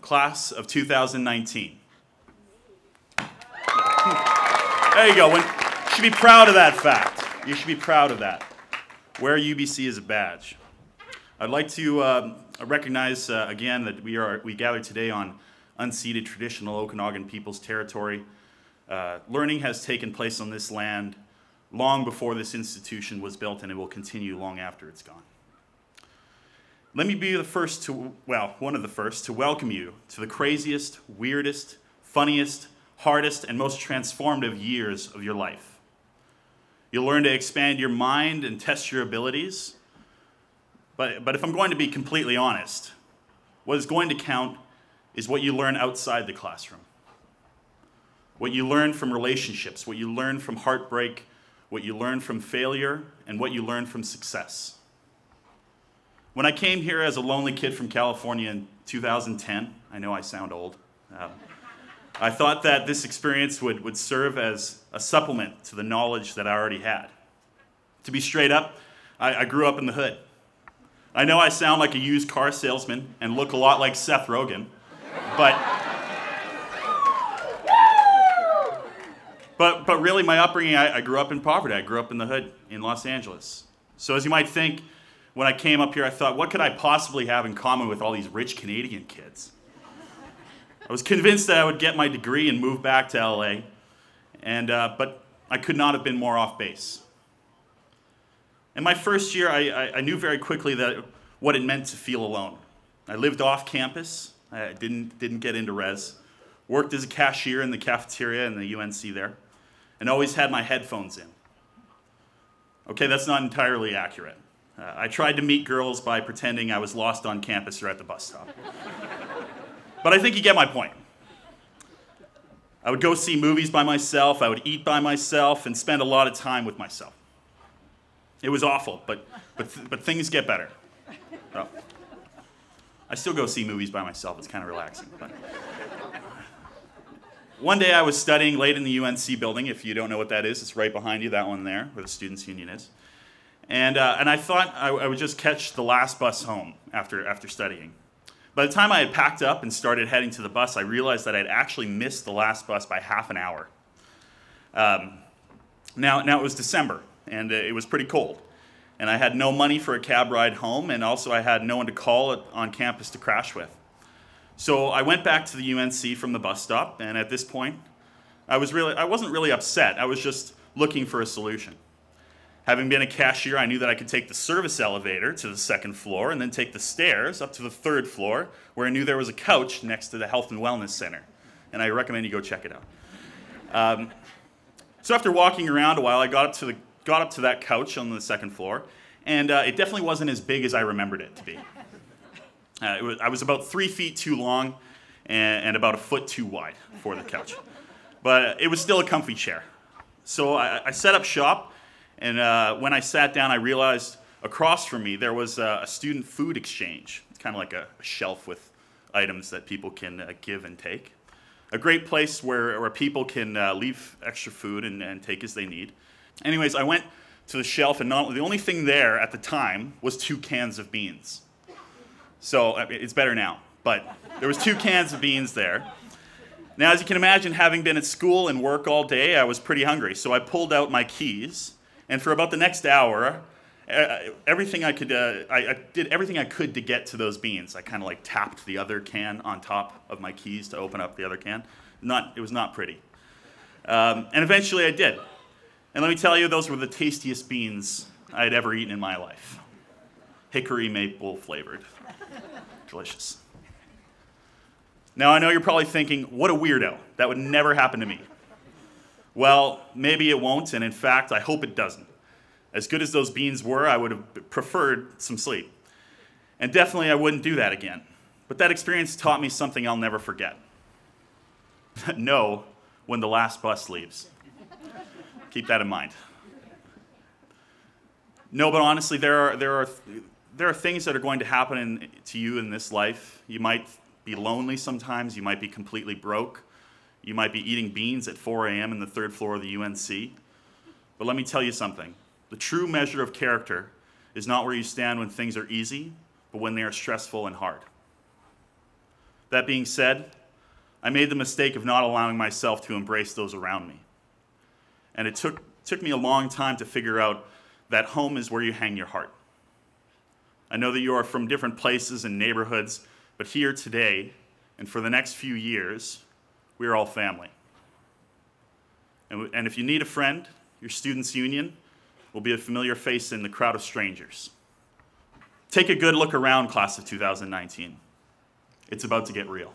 class of 2019. There you go. You should be proud of that fact. You should be proud of that. Wear UBC as a badge. I'd like to recognize again that we gather today on unceded traditional Okanagan people's territory. Learning has taken place on this land long before this institution was built, and it will continue long after it's gone. Let me be the first to, well, one of the first to welcome you to the craziest, weirdest, funniest, hardest, and most transformative years of your life. You'll learn to expand your mind and test your abilities. But if I'm going to be completely honest, what is going to count is what you learn outside the classroom. What you learn from relationships, what you learn from heartbreak, what you learn from failure, and what you learn from success. When I came here as a lonely kid from California in 2010, I know I sound old, I thought that this experience would serve as a supplement to the knowledge that I already had. To be straight up, I grew up in the hood. I know I sound like a used car salesman and look a lot like Seth Rogen, but really my upbringing, I grew up in poverty. I grew up in the hood in Los Angeles. So as you might think, when I came up here, I thought, what could I possibly have in common with all these rich Canadian kids? I was convinced that I would get my degree and move back to LA, but I could not have been more off base. In my first year, I knew very quickly what it meant to feel alone. I lived off campus. I didn't get into res. Worked as a cashier in the cafeteria in the UNC there, and always had my headphones in. Okay, that's not entirely accurate. I tried to meet girls by pretending I was lost on campus or at the bus stop. But I think you get my point. I would go see movies by myself, I would eat by myself, and spend a lot of time with myself. It was awful, but things get better. Well, I still go see movies by myself, it's kind of relaxing. But. One day I was studying late in the UNC building. If you don't know what that is, it's right behind you, that one there, where the Students' Union is. And I thought I would just catch the last bus home after studying. By the time I had packed up and started heading to the bus, I realized that I'd actually missed the last bus by half an hour. Now it was December, and it was pretty cold. And I had no money for a cab ride home, and also I had no one to call on campus to crash with. So I went back to the UNC from the bus stop, and at this point, I wasn't really upset. I was just looking for a solution. Having been a cashier, I knew that I could take the service elevator to the second floor and then take the stairs up to the third floor, where I knew there was a couch next to the Health and Wellness Center. And I recommend you go check it out. So after walking around a while, I got up to that couch on the second floor, and it definitely wasn't as big as I remembered it to be. I was about 3 feet too long and about a foot too wide for the couch. But it was still a comfy chair. So I set up shop, and when I sat down, I realized across from me there was a student food exchange. It's kind of like a shelf with items that people can give and take. A great place where people can leave extra food and take as they need. Anyways, I went to the shelf, and the only thing there at the time was 2 cans of beans. So it's better now, but there was 2 cans of beans there. Now, as you can imagine, having been at school and work all day, I was pretty hungry. So I pulled out my keys, and for about the next hour, I did everything I could to get to those beans. I kind of like tapped the other can on top of my keys to open up the other can. It was not pretty. And eventually I did. And let me tell you, those were the tastiest beans I had ever eaten in my life. Hickory maple flavored. Delicious. Now, I know you're probably thinking, what a weirdo. That would never happen to me. Well, maybe it won't, and in fact, I hope it doesn't. As good as those beans were, I would have preferred some sleep. And definitely I wouldn't do that again. But that experience taught me something I'll never forget. Know when the last bus leaves. Keep that in mind. No, but honestly, there are things that are going to happen to you in this life. You might be lonely sometimes. You might be completely broke. You might be eating beans at 4 a.m. in the 3rd floor of the UNC. But let me tell you something. The true measure of character is not where you stand when things are easy, but when they are stressful and hard. That being said, I made the mistake of not allowing myself to embrace those around me. And it took me a long time to figure out that home is where you hang your heart. I know that you are from different places and neighborhoods, but here today, and for the next few years, we are all family. And if you need a friend, your students' union will be a familiar face in the crowd of strangers. Take a good look around, class of 2019. It's about to get real.